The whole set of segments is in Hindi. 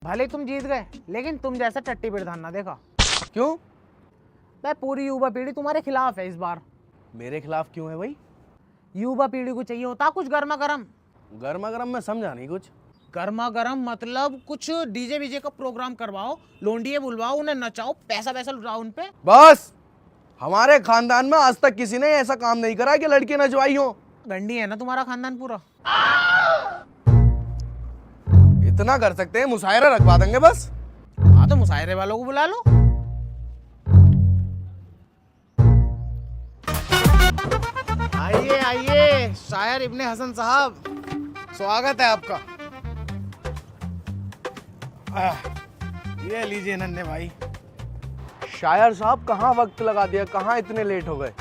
भले तुम जीत गए, लेकिन तुम जैसा टट्टी प्रधान ना देखा। क्यों? भाई पूरी युवा पीढ़ी तुम्हारे खिलाफ है इस बार। मेरे खिलाफ क्यों है भाई? युवा पीढ़ी को चाहिए होता कुछ गर्मा गर्म। गर्मा गर्म मैं समझा नहीं कुछ। गर्मा गर्म मतलब कुछ डीजे बीजे का प्रोग्राम करवाओ, लोंडिये बुलवाओ, उन्हें नचाओ, पैसा पैसा लुटाओ उन पे। बस, हमारे खानदान में आज तक किसी ने ऐसा काम नहीं करा कि लड़की नचवाई हो। गंडी है ना तुम्हारा खानदान पूरा। इतना कर सकते हैं, मुशायरा रखवा देंगे बस। हाँ तो मुशायरे वालों को बुला लो। आइए आइए शायर इब्ने हसन साहब, स्वागत है आपका। ये लीजिए नन्हे भाई। शायर साहब कहाँ वक्त लगा दिया, कहाँ इतने लेट हो गए?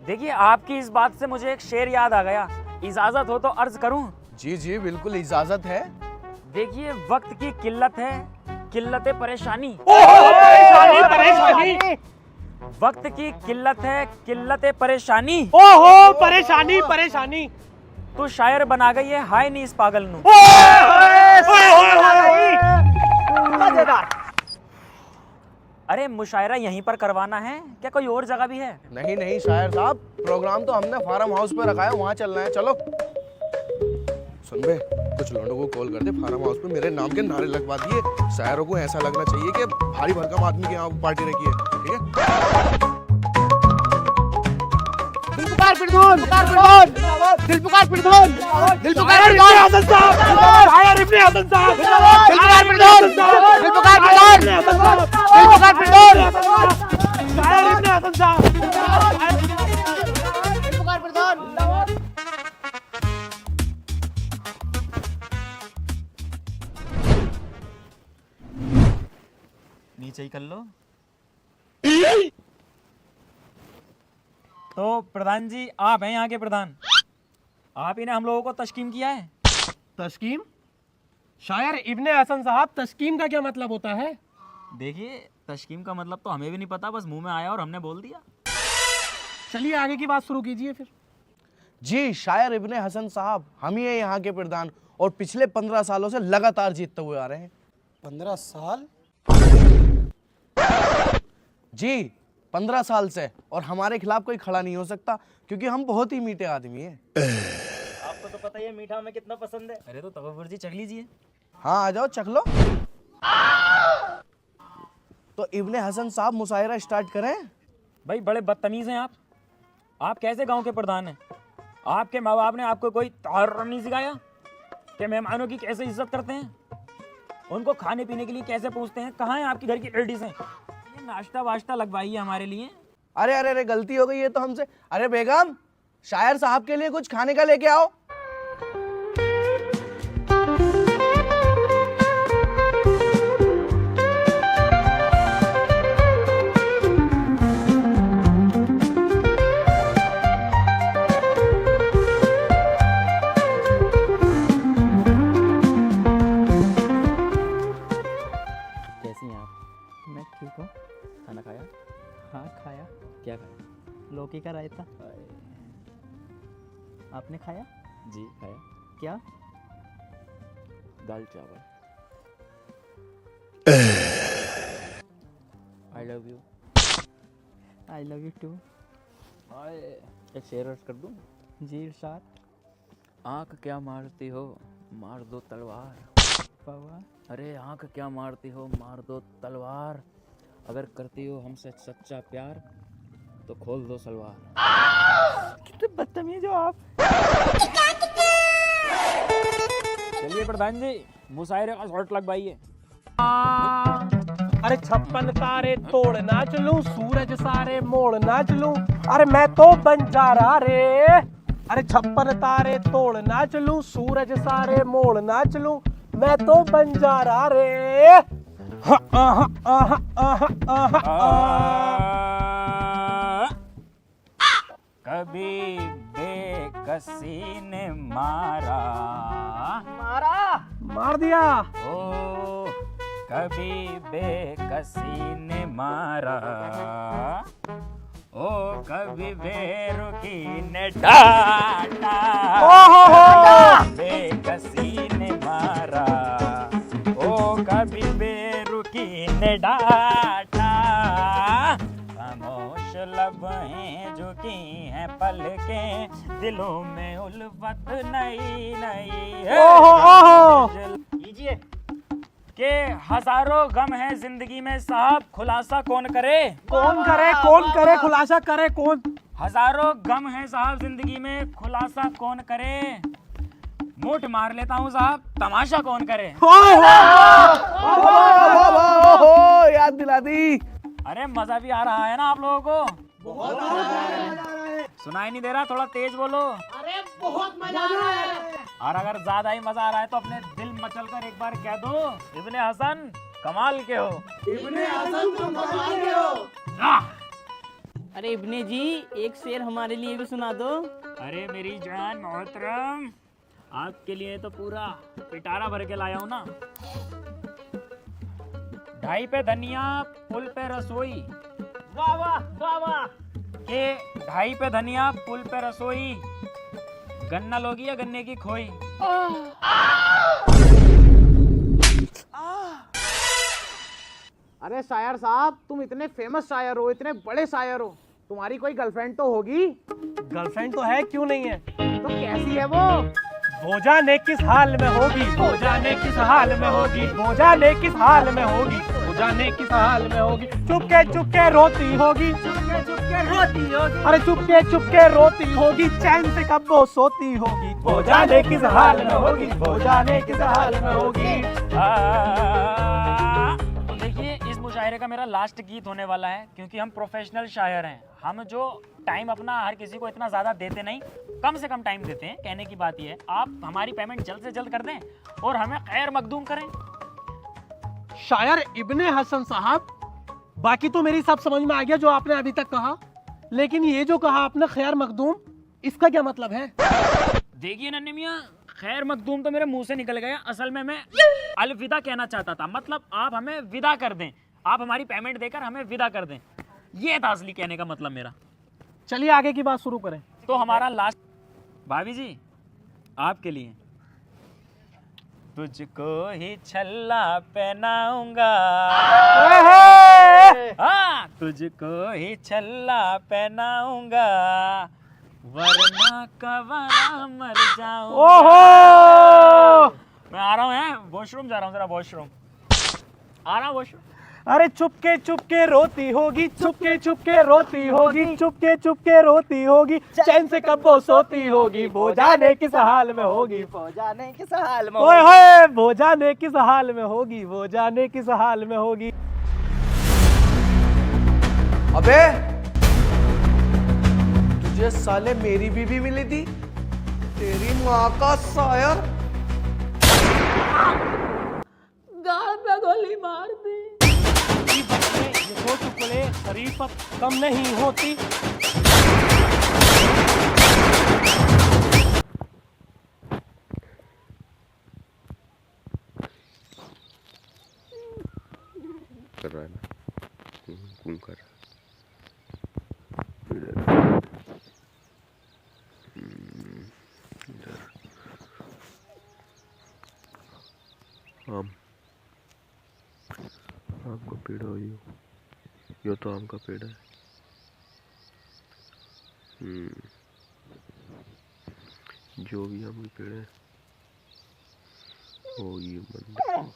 देखिए, आपकी इस बात से मुझे एक शेर याद आ गया। इजाजत हो तो अर्ज करूं? जी जी बिल्कुल इजाजत है। देखिए, वक्त की किल्लत है, किल्लत परेशानी। परेशानी। वक्त की किल्लत है, किल्लत परेशानी। ओहो परेशानी परेशानी। तू शायर बना गई है, हाय नी इस पागल नू। अरे मुशायरा यहीं पर करवाना है क्या, कोई और जगह भी है? नहीं नहीं शायर साहब, प्रोग्राम तो हमने फार्म हाउस पे रखा है, वहाँ चलना है, चलो। सुन बे, कुछ लोगों को कॉल कर दे, फार्म हाउस पे मेरे नाम के नारे लगवा दिए। शायरों को ऐसा लगना चाहिए कि भारी भरकम आदमी के यहाँ पार्टी रखी है, ठीक है? दिल पुकार प्रधान, पुकार प्रधान, दिल पुकार प्रधान, दिल पुकार प्रधान, हसन साहब, शायर इब्ने हसन साहब, दिल पुकार प्रधान, दिल पुकार प्रधान, दिल पुकार प्रधान, शायर इब्ने हसन साहब, दिल पुकार प्रधान। नीचे ही कर लो। तो प्रधान जी, आप हैं यहाँ के प्रधान, आप ही ने हम लोगों को तश्कीम किया है। तस्कीम? शायर इब्ने हसन साहब, तस्कीम का क्या मतलब होता है? देखिए, तश्कीम का मतलब तो हमें भी नहीं पता, बस मुंह में आया और हमने बोल दिया। चलिए आगे की बात शुरू कीजिए फिर। जी शायर इब्ने हसन साहब, हम ही है यहाँ के प्रधान और पिछले 15 सालों से लगातार जीतते हुए आ रहे हैं। 15 साल? जी 15 साल से, और हमारे खिलाफ कोई खड़ा नहीं हो सकता क्योंकि हम बहुत ही मीठे आदमी हैं। आपको तो पता ही है मीठा हमें कितना पसंद है। अरे तो तवव्वुर जी चख लीजिए। हाँ आ जाओ, चख लो। तो इब्ने हसन साहब मुशायरा स्टार्ट करें? भाई बड़े बदतमीज हैं आप कैसे गांव के प्रधान हैं? आपके माँ बाप ने आपको कोई तहर्रुम नहीं सिखाया कि मेहमानों की कैसे इज्जत करते हैं, उनको खाने पीने के लिए कैसे पूछते हैं? कहाँ है आपकी घर की लेडीज हैं? ये नाश्ता वाश्ता लगवाइए हमारे लिए। अरे अरे अरे गलती हो गई है तो हमसे। अरे बेगम, शायर साहब के लिए कुछ खाने का लेके आओ। कैसी हैं आप? मैं ठीक हूँ। खाना खाया? हाँ खाया, क्या खाया? लौकी का रायता। आपने खाया? जी खाया। क्या? दाल चावल। I love you. I love you too. एक शेर अर्ज कर दूं? जी इरशाद। आँख क्या मारती हो, मार दो तलवार। बाबा अरे आँख क्या मारती हो, मार दो तलवार। अगर करती हो हमसे सच्चा प्यार तो खोल दो सलवार। कितने बदतमीज हो आप। चलिए प्रधान जी, मुशायरे का शॉट लगवाइए। अरे 56 तारे तोड़ नाच लूं, सूरज सारे मोड़ नाच लूं, अरे मैं तो बंजारा रे। अरे 56 तारे तोड़ नाच लूं, सूरज सारे मोड़ नाच लूं, मैं तो बंजारा रे। कभी बेकसी ने मारा मार दिया। ओ, कभी बेकसी ने मारा, ओ कभी बेरुखी ने डांटा, बेकसी ने मारा, ओ कभी कभी बेरुखी ने डांटा, खामोश लब हैं झुकी हैं पलकें, दिलों में उल्फत नई नई है। ओहो कीजिए के हजारों गम है जिंदगी में साहब, खुलासा कौन करे? कौन करे खुलासा करे कौन? हजारों गम है साहब जिंदगी में, खुलासा कौन करे? मूठ मार लेता हूँ साहब, तमाशा कौन करे? याद दिला दी। अरे मजा भी आ रहा है ना आप लोगों को? बहुत सुनाई नहीं दे रहा? थोड़ा तेज बोलो। अरे बहुत मजा आ रहा है। और अगर ज्यादा ही मजा आ रहा है तो अपने दिल मचल कर एक बार कह दो, इब्ने हसन कमाल के हो। इब्ने हसन तुम कमाल के हो। अरे इब्ने जी, एक शेर हमारे लिए भी सुना दो। अरे मेरी जान मोहतरम, आपके लिए तो पूरा पिटारा भर के लाया हूँ ना। ढाई पे धनिया पुल पे रसोई, वाह वाह वाह वाह। के ढाई पे धनिया पुल पे रसोई, गन्ना लोगी या गन्ने की खोई? अरे शायर साहब, तुम इतने फेमस शायर हो, इतने बड़े शायर हो, तुम्हारी कोई गर्लफ्रेंड तो होगी? गर्लफ्रेंड तो है, क्यों नहीं है? तो कैसी है वो? वो जाने किस हाल में होगी, वो जाने किस हाल में होगी, वो जाने किस हाल में होगी, वो जाने किस हाल में होगी। चुपके रोती होगी, चुपके रोती होगी, अरे चुपके रोती होगी, चैन से कब वो सोती होगी, वो जाने किस हाल में होगी, वो जाने किस हाल में होगी। तो देखिए, इस मुशायरे का मेरा लास्ट गीत होने वाला है, क्योंकि हम प्रोफेशनल शायर हैं। हम जो टाइम अपना हर किसी को इतना ज़्यादा देते नहीं, कम से कम टाइम देते हैं। कहने की बात यह है, आप हमारी पेमेंट जल्द से जल्द कर दें और हमें खैर मखदूम करें। शायर इब्ने हसन साहब, बाकी तो मेरी सब समझ में आ गया जो आपने अभी तक कहा, लेकिन ये जो कहा आपने खैर मखदूम, इसका क्या मतलब है? देखिए नन्हे मियाँ, खैर मखदूम तो मेरे मुंह से निकल गया। असल में मैं अलविदा कहना चाहता था, मतलब आप हमें विदा कर दें, आप हमारी पेमेंट देकर हमें विदा कर दें, ये था असली कहने का मतलब मेरा। चलिए आगे की बात शुरू करें। तो हमारा लास्ट, भाभी जी आपके लिए, तुझको ही छल्ला पहनाऊंगा, हाँ तुझको ही छल्ला पहनाऊंगा, वरना कवारा मर जाऊंगा। ओहो, मैं आ रहा हूँ, वॉशरूम जा रहा हूँ, जरा वॉशरूम आ रहा हूँ, वॉशरूम। अरे चुपके रोती होगी, चुपके रोती होगी, चुपके रोती होगी, चैन से कब वो सोती होगी, वो जाने किस हाल में होगी, वो जाने किस हाल में, ओए होए, वो जाने किस हाल में होगी, वो जाने किस हाल में होगी। अबे तुझे साले मेरी बीवी मिली थी, तेरी माँ का शायर। गाल पे गोली मार दी। ये दो टुकड़े शरीफत कम नहीं होती। कर रहा है ना, घूम कर आम का पेड़ हो, यो तो आम का पेड़ है। जो भी आम के पेड़ है वो ये मंदिर।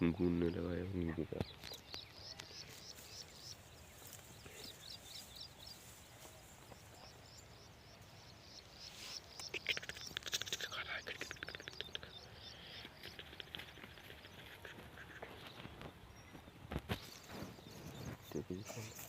गूंजने लगा है उंगली के साथ। ठीक है।